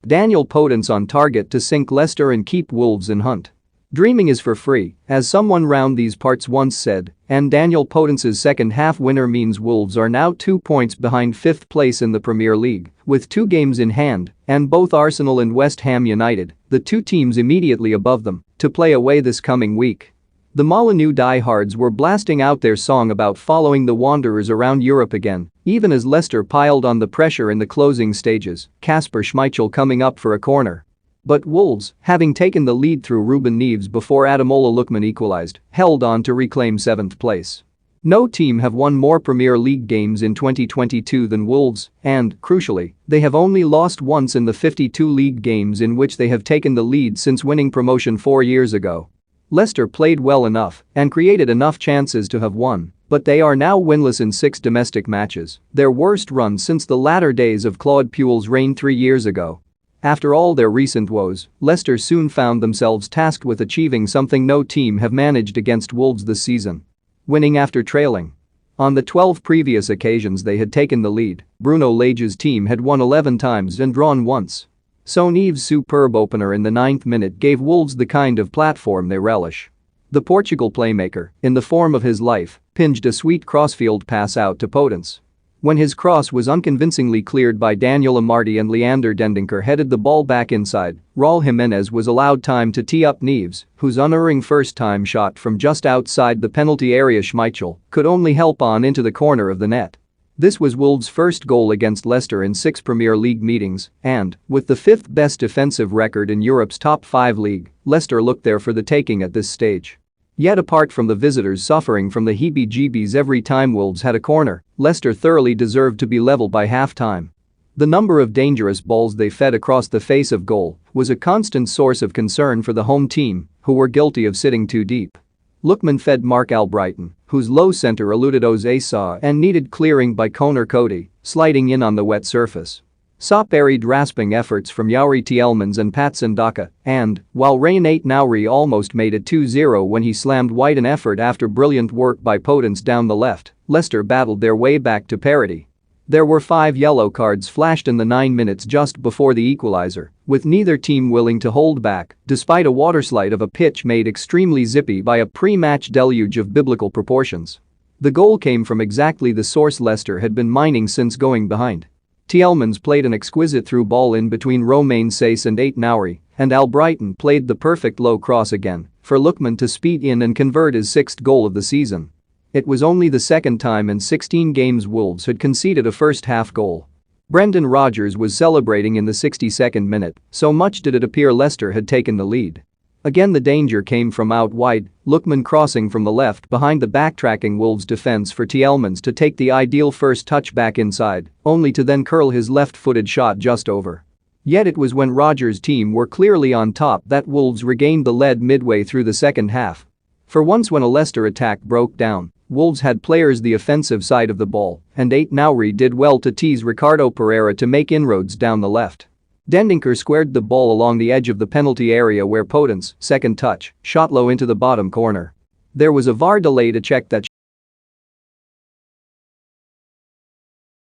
Daniel Podence on target to sink Leicester and keep Wolves in hunt. Dreaming is for free, as someone round these parts once said, and Daniel Podence's second-half winner means Wolves are now 2 points behind 5th place in the Premier League, with 2 games in hand, and both Arsenal and West Ham United, the 2 teams immediately above them, to play away this coming week. The Molineux diehards were blasting out their song about following the Wanderers around Europe again, even as Leicester piled on the pressure in the closing stages, Kasper Schmeichel coming up for a corner. But Wolves, having taken the lead through Ruben Neves before Ademola Lookman equalised, held on to reclaim 7th place. No team have won more Premier League games in 2022 than Wolves, and, crucially, they have only lost once in the 52 league games in which they have taken the lead since winning promotion 4 years ago. Leicester played well enough and created enough chances to have won, but they are now winless in 6 domestic matches, their worst run since the latter days of Claude Puel's reign 3 years ago. After all their recent woes, Leicester soon found themselves tasked with achieving something no team have managed against Wolves this season: winning after trailing. On the 12 previous occasions they had taken the lead, Bruno Lage's team had won 11 times and drawn once. So Neves' superb opener in the 9th minute gave Wolves the kind of platform they relish. The Portugal playmaker, in the form of his life, pinged a sweet crossfield pass out to Podence. When his cross was unconvincingly cleared by Daniel Amartey and Leander Dendoncker headed the ball back inside, Raul Jimenez was allowed time to tee up Neves, whose unerring first-time shot from just outside the penalty area Schmeichel could only help on into the corner of the net. This was Wolves' first goal against Leicester in 6 Premier League meetings, and, with the 5th best defensive record in Europe's top 5 league, Leicester looked there for the taking at this stage. Yet apart from the visitors suffering from the heebie-jeebies every time Wolves had a corner, Leicester thoroughly deserved to be level by half-time. The number of dangerous balls they fed across the face of goal was a constant source of concern for the home team, who were guilty of sitting too deep. Lookman fed Mark Albrighton, whose low centre eluded Jose Sa and needed clearing by Conor Cody, sliding in on the wet surface. Sa buried rasping efforts from Youri Tielemans and Patson Daka, and, while Rain Aït-Nouri almost made it 2-0 when he slammed wide an effort after brilliant work by Podence down the left, Leicester battled their way back to parity. There were 5 yellow cards flashed in the 9 minutes just before the equaliser, with neither team willing to hold back, despite a waterslide of a pitch made extremely zippy by a pre-match deluge of biblical proportions. The goal came from exactly the source Leicester had been mining since going behind. Tielemans played an exquisite through ball in between Romain Saiss and Aït-Nouri, and Albrighton played the perfect low cross again for Lookman to speed in and convert his 6th goal of the season. It was only the 2nd time in 16 games Wolves had conceded a first-half goal. Brendan Rodgers was celebrating in the 62nd minute, so much did it appear Leicester had taken the lead. Again the danger came from out wide, Lookman crossing from the left behind the backtracking Wolves defense for Tielemans to take the ideal first touch back inside, only to then curl his left-footed shot just over. Yet it was when Rodgers' team were clearly on top that Wolves regained the lead midway through the second half. For once when a Leicester attack broke down, Wolves had players the offensive side of the ball, and Aït-Nouri did well to tease Ricardo Pereira to make inroads down the left. Dendoncker squared the ball along the edge of the penalty area where Podence, second touch, shot low into the bottom corner. There was a VAR delay to check that